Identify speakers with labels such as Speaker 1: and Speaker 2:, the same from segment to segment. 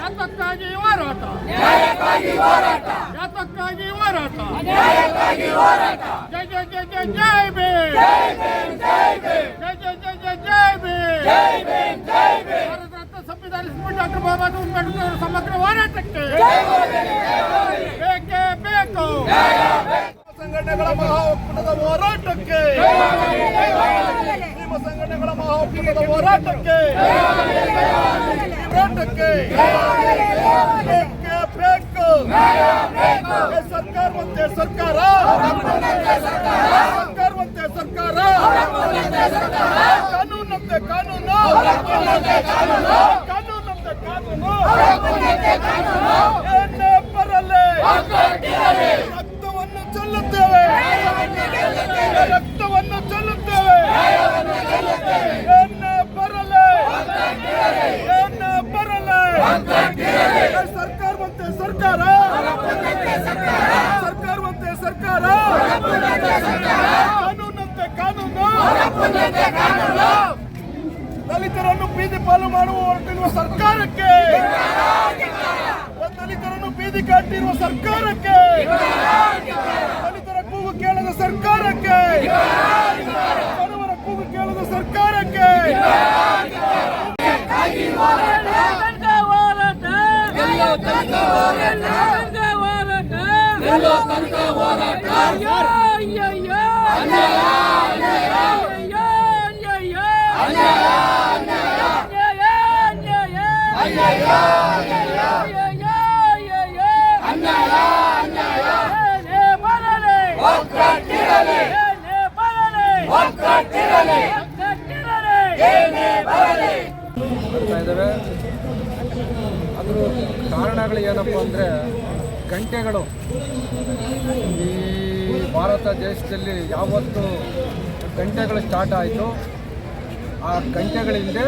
Speaker 1: ಯಾತಕ್ಕಾಗಿ ಹೋರಾಟ, ಯಾತಕ್ಕಾಗಿ ಹೋರಾಟ. ಜೈ ಜೈ ಜೈ ಜೈ ಜೈ ಭೀಮ್, ಜೈ ಜೈ ಜೈ ಜೈ ಜೈ ಭೀಮ್. ಭಾರತ ರತ್ನ ಸಂವಿಧಾನ ಡಾಕ್ಟರ್ ಬಾಬಾ ಸಾಹೇಬ್ ಅಂಬೇಡ್ಕರ್ ಸಮಗ್ರ ಹೋರಾಟಕ್ಕೆ ಬೇಕೇ ಬೇಕು. ಸಂಘಟನೆಗಳ ಮಹಾ ಒಕ್ಕೂಟದ ಹೋರಾಟಕ್ಕೆ, ನಿಮ್ಮ ಸಂಘಟನೆಗಳ ಮಹಾ ಒಕ್ಕೂಟದ ಹೋರಾಟಕ್ಕೆ ಬೇಕು. ಸರ್ಕಾರ ಮತ್ತೆ ಸರ್ಕಾರ, ಸರ್ಕಾರವಂತೆ ಸರ್ಕಾರ, ಕಾನೂನಂತೆ ಕಾನೂನು, ಕಾನೂನಂತೆ ಕಾನೂನು. ಏನೇ ಬರಲಿ ರಕ್ತವನ್ನು ಚೆಲ್ಲುತ್ತೇವೆ, ರಕ್ತವನ್ನು ಚೆಲ್ಲುತ್ತೇವೆ. ಏನೇ ಬರಲಿ, ಏನೇ ಬರಲಿ ಸರ್ಕಾರವಂತೆ ಸರ್ಕಾರ, ಸರ್ಕಾರವಂತೆ ಸರ್ಕಾರ, ಕಾನೂನಂತೆ ಕಾನೂನು. ದಲಿತರನ್ನು ಬೀದಿ ಪಾಲು ಮಾಡುವ ಹೊರಟಿರುವ ಸರ್ಕಾರಕ್ಕೆ, ದಲಿತರನ್ನು ಬೀದಿ ಕಾಟಿರುವ ಸರ್ಕಾರಕ್ಕೆ, ದಲಿತರ ಕೂಗು ಕೇಳದ ಸರ್ಕಾರಕ್ಕೆ, ಬಡವರ ಕೂಗು ಕೇಳದ ಸರ್ಕಾರಕ್ಕೆ
Speaker 2: ಇದ್ದಾವೆ. ಅದ್ರ ಕಾರಣಗಳು ಏನಪ್ಪ ಅಂದರೆ ಗಂಟೆಗಳು. ಈ ಭಾರತ ದೇಶದಲ್ಲಿ ಯಾವತ್ತು ಗಂಟೆಗಳು ಸ್ಟಾರ್ಟ್ ಆಯಿತು, ಆ ಗಂಟೆಗಳ ಹಿಂದೆ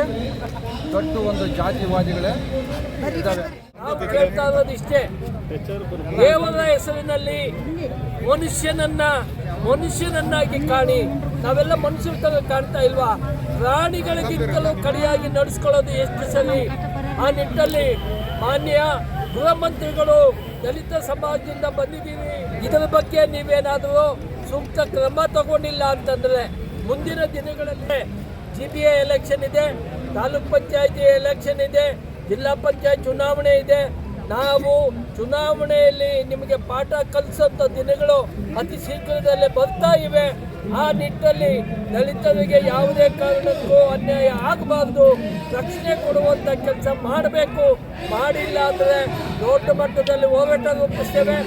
Speaker 2: ದೊಡ್ಡ ಒಂದು ಜಾತಿವಾದಿಗಳೇ ಇದ್ದಾವೆ.
Speaker 3: ನಾವು ಕೇಳ್ತಾ ಇರೋದು ಇಷ್ಟೇ, ದೇವರ ಹೆಸರಿನಲ್ಲಿ ಮನುಷ್ಯನನ್ನಾಗಿ ಕಾಣಿ. ನಾವೆಲ್ಲ ಮನುಷ್ಯರ ತರ ಕಾಣ್ತಾ ಇಲ್ವಾ? ಪ್ರಾಣಿಗಳಿಗಿಂತಲೂ ಕಡಿಯಾಗಿ ನಡೆಸ್ಕೊಳ್ಳೋದು ಎಷ್ಟು ಸರಿ? ಆ ನಿಟ್ಟಿನಲ್ಲಿ ಮಾನ್ಯ ಗೃಹ ಮಂತ್ರಿಗಳು ದಲಿತ ಸಮಾಜದಿಂದ ಬಂದಿದ್ದೀವಿ, ಇದರ ಬಗ್ಗೆ ನೀವೇನಾದರೂ ಸೂಕ್ತ ಕ್ರಮ ತಗೊಂಡಿಲ್ಲ ಅಂತಂದ್ರೆ ಮುಂದಿನ ದಿನಗಳಲ್ಲಿ GPA ಎಲೆಕ್ಷನ್ ಇದೆ, ತಾಲೂಕ್ ಪಂಚಾಯತಿ ಎಲೆಕ್ಷನ್ ಇದೆ, ಜಿಲ್ಲಾ ಪಂಚಾಯತ್ ಚುನಾವಣೆ ಇದೆ. ನಾವು ಚುನಾವಣೆಯಲ್ಲಿ ನಿಮಗೆ ಪಾಠ ಕಲಿಸೋಂಥ ದಿನಗಳು ಅತಿ ಶೀಘ್ರದಲ್ಲೇ ಬರ್ತಾ ಇವೆ. ಆ ನಿಟ್ಟಿನಲ್ಲಿ ದಲಿತರಿಗೆ ಯಾವುದೇ ಕಾರಣಕ್ಕೂ ಅನ್ಯಾಯ ಆಗಬಾರ್ದು, ರಕ್ಷಣೆ ಕೊಡುವಂಥ ಕೆಲಸ ಮಾಡಬೇಕು. ಮಾಡಿಲ್ಲ ಅಂದರೆ ದೊಡ್ಡ ಮಟ್ಟದಲ್ಲಿ ಹೋರಾಟ ರೂಪಿಸ್ತೇವೆ.